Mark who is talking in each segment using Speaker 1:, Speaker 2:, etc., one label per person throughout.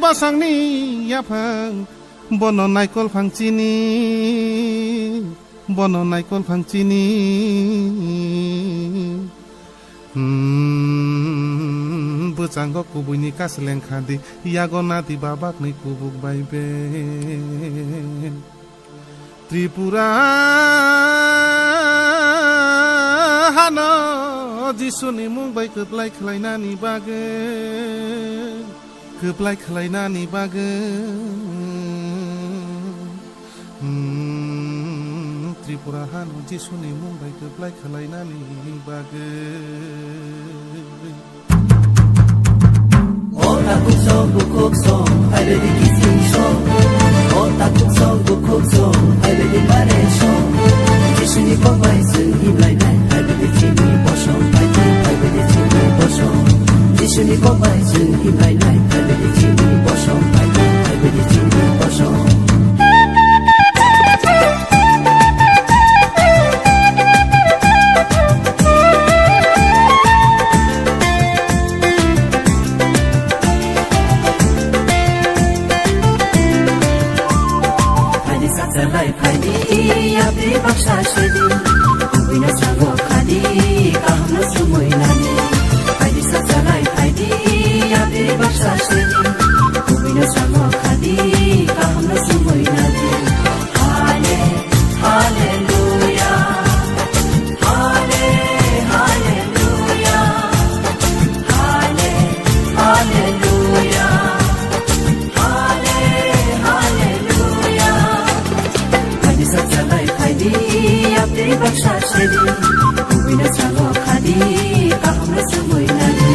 Speaker 1: बसांनि याफां बन नायकल फांचिनि बन नायकल फांचिनि बोचांग कुबुइनि कासलें खादि यागना दि बाबाकनि कुबुक बायबे त्रिपुरा हानो जिसुनि मुंबाय खोबलाय खलायनानि बागै खोबलाय खलायनानि बागै त्रिपुरा हानो जिसुनि मुंबाय खोबलाय खलायनानि बागै
Speaker 2: Otakuk song, I let it kiss you song. Otakuk song, I let it marry song. Jishuni komai su imlai nai, I let it chini boshong, I let it chini boshong. Jishuni komai su imlai nai, I let it chini boshong, I let it chini boshong. Baksa shedi, kubina sango khadi, kahna sumoi nani. Khadi sasalai khadi, yabe baksa shedi, kubina sango khadi, kahna sumoi nani. Hallelujah, hallelujah, hallelujah, hallelujah. Khadi sasalai khadi, yabe baksa shedi, kubina sango khadi, kahna sumoi nani.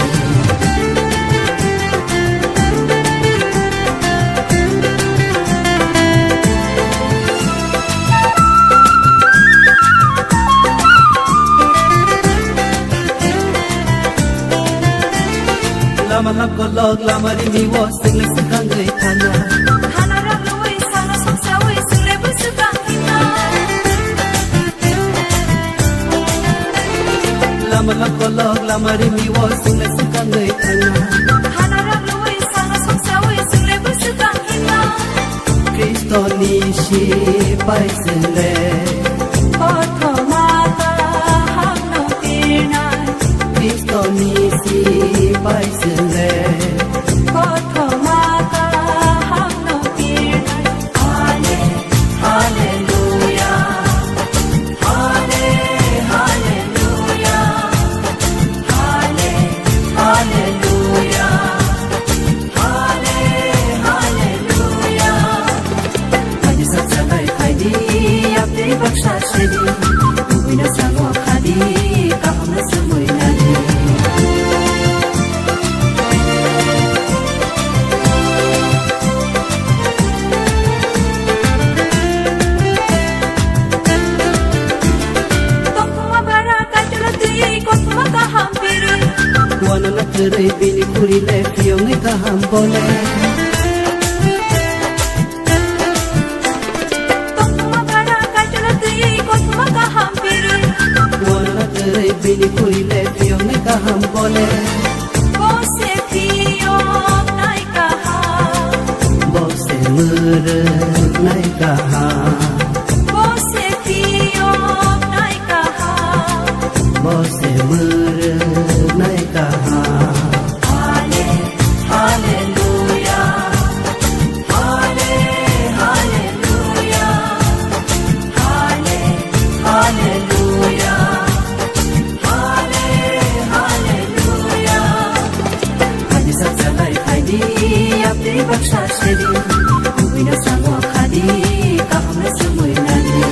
Speaker 2: Lama kolog lama ringi wo single sekang gay thana.
Speaker 3: Hana ragwe sana songsa we single busukang hina.
Speaker 2: Lama kolog lama ringi wo single sekang gay thana.
Speaker 3: Hana ragwe sana songsa we single busukang hina.
Speaker 2: Kristo nishi pai single.
Speaker 3: Otho mata hamno tirna.
Speaker 2: Kristo nishi pai single.
Speaker 3: Otho mata hamno tirna.
Speaker 2: Hallelujah, hallelujah, hallelujah, hallelujah. Khadi sasalai khadi, yabe baksa shedi, kubina sango khadi, kahna sumoi nani.
Speaker 3: Tokuma bara kajula tui kotuma kaham piri.
Speaker 2: Wana na terai bini kuri le piyong ni kaham bole.
Speaker 3: Tokuma bara kajula tui kotuma kaham piri.
Speaker 2: Wana na terai bini kuri le piyong ni kaham bole.
Speaker 3: Bose piyong nai kaham.
Speaker 2: Bose mure nai kaham.
Speaker 3: Bose piyong nai kaham.
Speaker 2: Bose mure nai kaham.
Speaker 3: Hallelujah, hallelujah,
Speaker 2: Hallelujah, hallelujah. Khadi sasalai khadi, yabe baksa shedi, kubina sango khadi, kahna sumoi nani.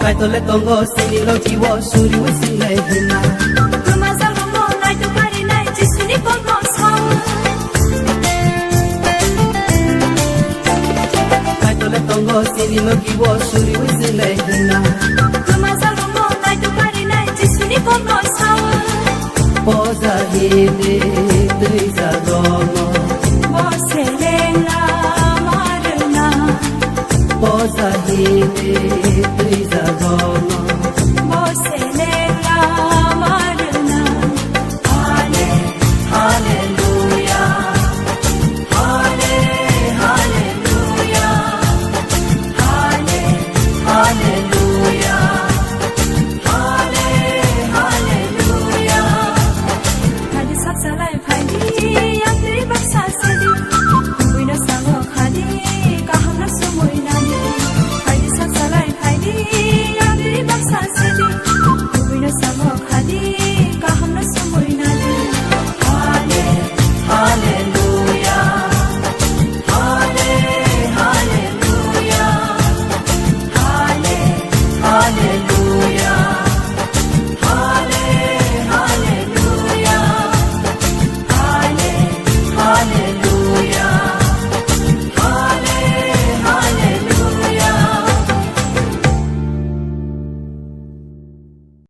Speaker 2: Kaitole tongo sini lo jiwo suri we singai hina.
Speaker 3: Kumazal mo nai tu kari nai jisuni kono sao.
Speaker 2: Kaitole tongo sini lo jiwo suri we singai hina.
Speaker 3: Kumazal mo nai tu kari nai jisuni kono sao.
Speaker 2: Poza hine tui za domo.
Speaker 3: Bose
Speaker 2: te tui za go
Speaker 3: Boselela marna
Speaker 2: hallelujah hallelujah hallelujah hallelujah
Speaker 3: Khadi saksalai phadi yakri baksa sedi Wina sango khadi kahana sumoi nani Khadi saksalai phadi yakri baksa sedi Wina sango khadi kahana sumoi nani
Speaker 2: hallelujah hallelujah hallelujah hallelujah